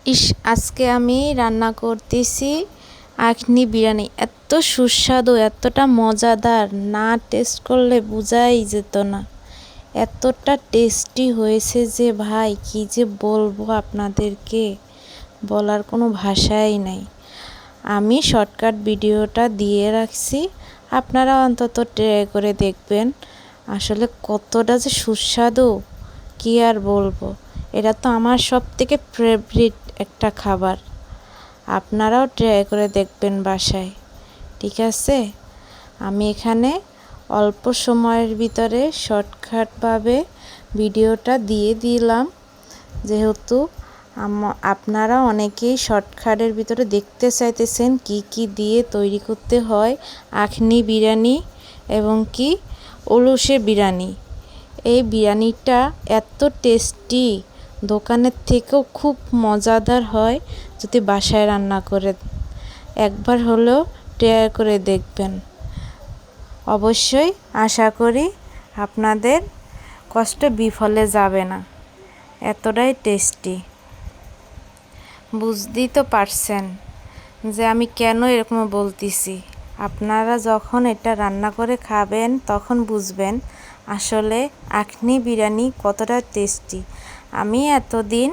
আজকে আমি রান্না করতেছি আখনি বিরিয়ানি। এত সুস্বাদু, এতটা মজাদার, না টেস্ট করলে বোঝাই যেত না। এতটা টেস্টি হয়েছে যে ভাই কি যে বলবো আপনাদেরকে, বলার কোনো ভাষাই নাই। আমি শর্টকাট ভিডিওটা দিয়ে রাখছি, আপনারা অন্তত ট্রাই করে দেখবেন আসলে কতটা যে সুস্বাদু কি আর বলবো। এটা তো আমার সবথেকে ফেভারিট একটা খাবার। আপনারাও ট্রাই করে দেখবেন বাসায়, ঠিক আছে? আমি এখানে অল্প সময়ের ভিতরে শর্টকাটভাবে ভিডিওটা দিয়ে দিলাম, যেহেতু আপনারা অনেকেই শর্টকাটের ভিতরে দেখতে চাইতেছেন কি কি দিয়ে তৈরি করতে হয় আখনি বিরিয়ানি এবং কি উলুশে বিরিয়ানি। এই বিরিয়ানিটা এত টেস্টি, দোকানের থেকেও খুব মজাদার হয় যদি বাসায় রান্না করে। একবার হলেও ট্রাই করে দেখবেন। অবশ্যই আশা করি আপনাদের কষ্ট বিফলে যাবে না, এতটাই টেস্টি। বুঝতেই তো পারছেন যে আমি কেন এরকম বলতেছি। আপনারা যখন এটা রান্না করে খাবেন তখন বুঝবেন আসলে আখনি বিরিয়ানি কতটা টেস্টি। আমি এতদিন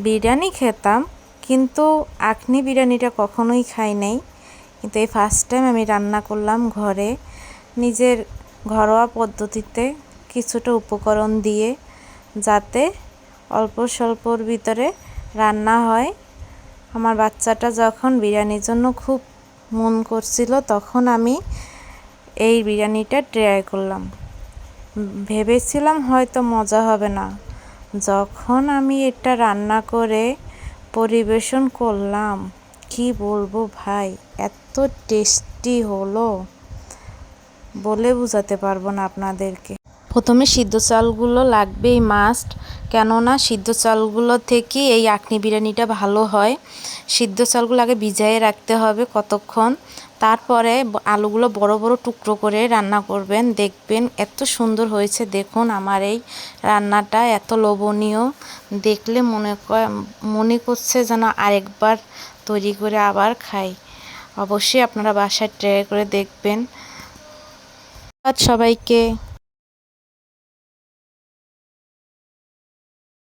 বিরিয়ানি খেতাম, কিন্তু আখনি বিরিয়ানিটা কখনোই খাই নাই। কিন্তু এই ফার্স্ট টাইম আমি রান্না করলাম ঘরে, নিজের ঘরোয়া পদ্ধতিতে কিছুটা উপকরণ দিয়ে, যাতে অল্প স্বল্পর ভিতরে রান্না হয়। আমার বাচ্চাটা যখন বিরিয়ানির জন্য খুব মন করছিল তখন আমি এই বিরিয়ানিটা ট্রাই করলাম। ভেবেছিলাম হয়তো মজা হবে না। যখন আমি এটা রান্না করে পরিবেশন করলাম, কি বলবো ভাই, এত টেস্টি হলো বলে বোঝাতে পারবো না আপনাদেরকে। প্রথমে সিদ্ধ চালগুলো লাগবেই মাস্ট, কেননা সিদ্ধ চালগুলো থেকে এই আখনি বিরিয়ানিটা ভালো হয়। সিদ্ধ চালগুলো আগে ভিজিয়ে রাখতে হবে কতক্ষণ, তারপরে আলুগুলো বড় বড় টুকরো করে রান্না করবেন, দেখবেন এত সুন্দর হয়েছে। দেখুন আমার এই রান্নাটা এত লোভনীয়, দেখলে মনে করছে যেন আরেকবার তৈরি করে আবার খাই। অবশ্যই আপনারা বাসায় ট্রাই করে দেখবেন। ধন্যবাদ সবাইকে।